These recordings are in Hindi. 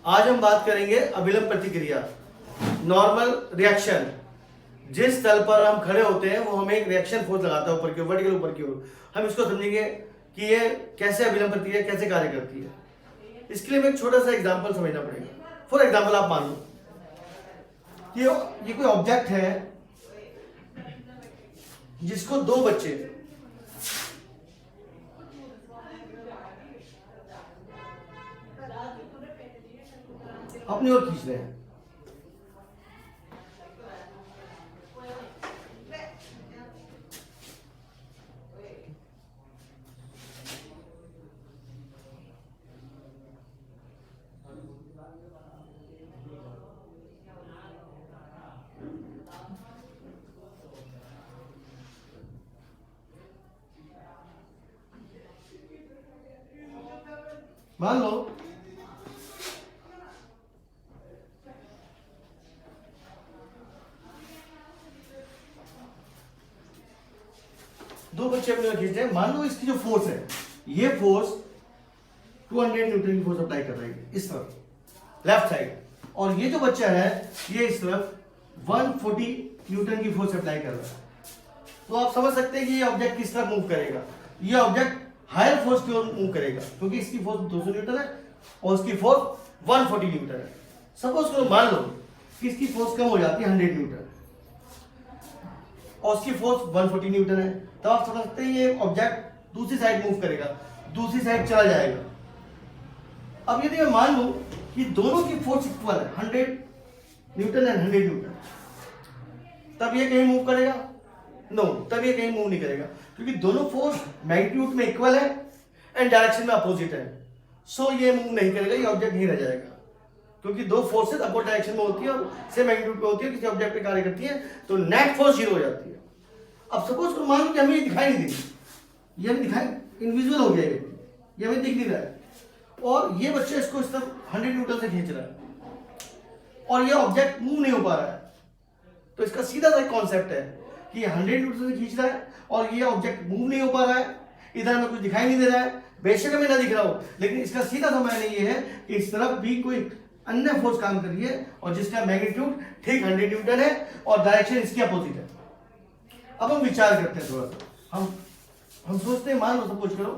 आज हम बात करेंगे अभिलंब प्रतिक्रिया, नॉर्मल रिएक्शन। जिस तल पर हम खड़े होते हैं वो हमें एक रिएक्शन फोर्स लगाता है ऊपर की ओर, वर्टिकल ऊपर की ओर। हम इसको समझेंगे कि ये कैसे अभिलंब प्रतिक्रिया कैसे कार्य करती है। इसके लिए हमें एक छोटा सा एग्जांपल समझना पड़ेगा। फॉर एग्जांपल आप मान लो कि ये कोई ऑब्जेक्ट है जिसको दो बच्चे अपनी ओर खींच रहे हैं। मान लो दो बच्चे अपने खींच रहे हैं। मान लो इसकी जो फोर्स है, ये फोर्स 200 न्यूटन की फोर्स अप्लाई कर रही है इस तरफ लेफ्ट साइड, और ये जो बच्चा है ये इस तरफ 140 न्यूटन की फोर्स अप्लाई कर रहा है। तो आप समझ सकते हैं कि ये ऑब्जेक्ट किस तरफ मूव करेगा। ये ऑब्जेक्ट हायर फोर्स की ओर मूव करेगा क्योंकि इसकी फोर्स 200 न्यूटन है और उसकी फोर्स 140 न्यूटन है। सपोज करो मान लो कि इसकी फोर्स कम हो जाती है 100 न्यूटन और उसकी फोर्स 140 न्यूटन है, तब आप समझ सकते हैं ये ऑब्जेक्ट दूसरी साइड मूव करेगा, दूसरी साइड चला जाएगा। अब यदि मैं मान लूं कि दोनों की फोर्स इक्वल है, 100 न्यूटन एंड 100 न्यूटन, तब ये कहीं मूव करेगा? नो, तब ये कहीं मूव नहीं करेगा क्योंकि दोनों फोर्स मैग्नीट्यूड में इक्वल है एंड डायरेक्शन में अपोजिट है। सो ये मूव नहीं करेगा, ये ऑब्जेक्ट नहीं रह जाएगा क्योंकि दो फोर्सेस अपोजिट डायरेक्शन में होती है और सेम मैग्नीट्यूड पे होती है, किसी ऑब्जेक्ट पे कार्य करती है तो नेट फोर्स 0 हो जाती है। अब सपोज करो मान लो कि हमें ये दिखाई नहीं देगी, ये हमें दिखाई इनविजिबल हो गया, ये हमें दिख नहीं रहा है और ये बच्चा इसको इस तरफ 100 न्यूटन से खींच रहा है और ये ऑब्जेक्ट मूव नहीं हो पा रहा है। तो इसका सीधा सा कॉन्सेप्ट है कि 100 न्यूटन से खींच रहा है और ये ऑब्जेक्ट मूव नहीं हो पा रहा है, इधर हमें कुछ दिखाई नहीं दे रहा है, बेशक हमें ना दिख रहा हो, लेकिन इसका सीधा सा मायने ये है कि इस तरफ भी कोई अन्य फोर्स काम कर रही है और जिसका मैग्नीट्यूड ठीक 100 न्यूटन है और डायरेक्शन इसके अपोजिट है। अब हम विचार करते हैं थोड़ा सा, हम सोचते हैं, मान लो सपोज करो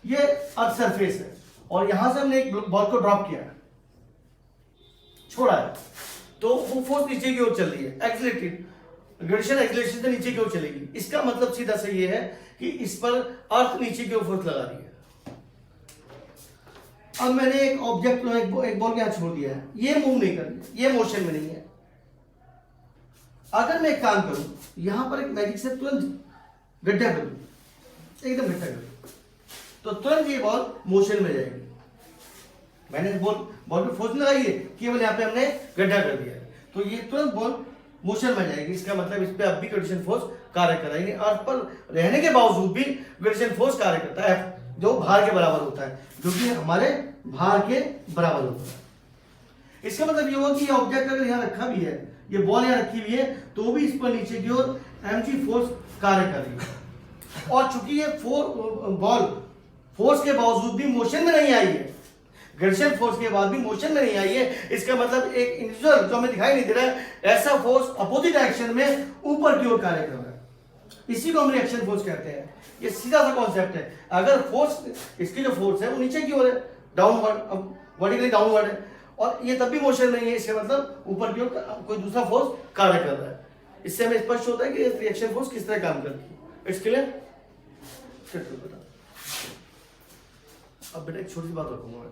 ये अर्थ सरफेस है और यहां से हमने एक बॉल को ड्रॉप किया है, छोड़ा है, तो वो फोर्स नीचे की ओर चल रही है, एक्सीलरेटेड ग्रेविटेशन एक्सीलरेशन से नीचे की ओर चलेगी। इसका मतलब सीधा सा ये है कि इस पर अर्थ नीचे की ओर फोर्स लगा रही है। अब मैंने एक ऑब्जेक्ट एक बॉल यहां छोड़ दिया है, ये मूव नहीं कर रही है, ये मोशन में नहीं है। अगर मैं एक काम करूं, यहां पर एक मैजिक से तुरंत गड्ढा कर दूं, एकदम गड्ढा कर दूं, तो तुरंत ये बॉल मोशन में जाएगी। मैंने बॉल पे फोर्स लगाई है, केवल यहां पे हमने गड्ढा कर दिया है, तो ये तुरंत बॉल मोशन में जाएगी। इसका मतलब इस पे अब भी ग्रेविटेशन फोर्स कार्य कराएंगे। अर्थ पर रहने के बावजूद भी ग्रेविटेशन फोर्स कार्य करता है जो भार के बराबर होता है, जो कि हमारे भार के बराबर होता है। इसका मतलब ये हुआ कि ये ऑब्जेक्ट अगर यहाँ रखा भी है, ये बॉल यहाँ रखी हुई है, तो भी इस पर नीचे की ओर mg फोर्स कार्य कर रही है। और चूंकि ये बॉल फोर्स के बावजूद भी मोशन में नहीं आई है, ग्रेविटेशन फोर्स के बाद भी मोशन में नहीं आई है, इसका मतलब एक इंडिविजुअल जो हमें दिखाई नहीं दे रहा है, ऐसा फोर्स अपोजिट डायरेक्शन में ऊपर की ओर कार्य कर रहा है। इसी को हम रिएक्शन फोर्स कहते हैं। ये सीधा सा कॉन्सेप्ट है। अगर फोर्स, इसकी जो फोर्स है वो नीचे की ओर है, डाउनवर्ड, वर्टिकली डाउनवर्ड है, और ये तब भी मोशन नहीं है, इसका मतलब ऊपर की ओर कोई दूसरा फोर्स कार्य कर रहा है। इससे हमें स्पष्ट होता है कि रिएक्शन फोर्स किस तरह काम करती है। It's clear? अब बेटा एक छोटी सी बात रखूंगा।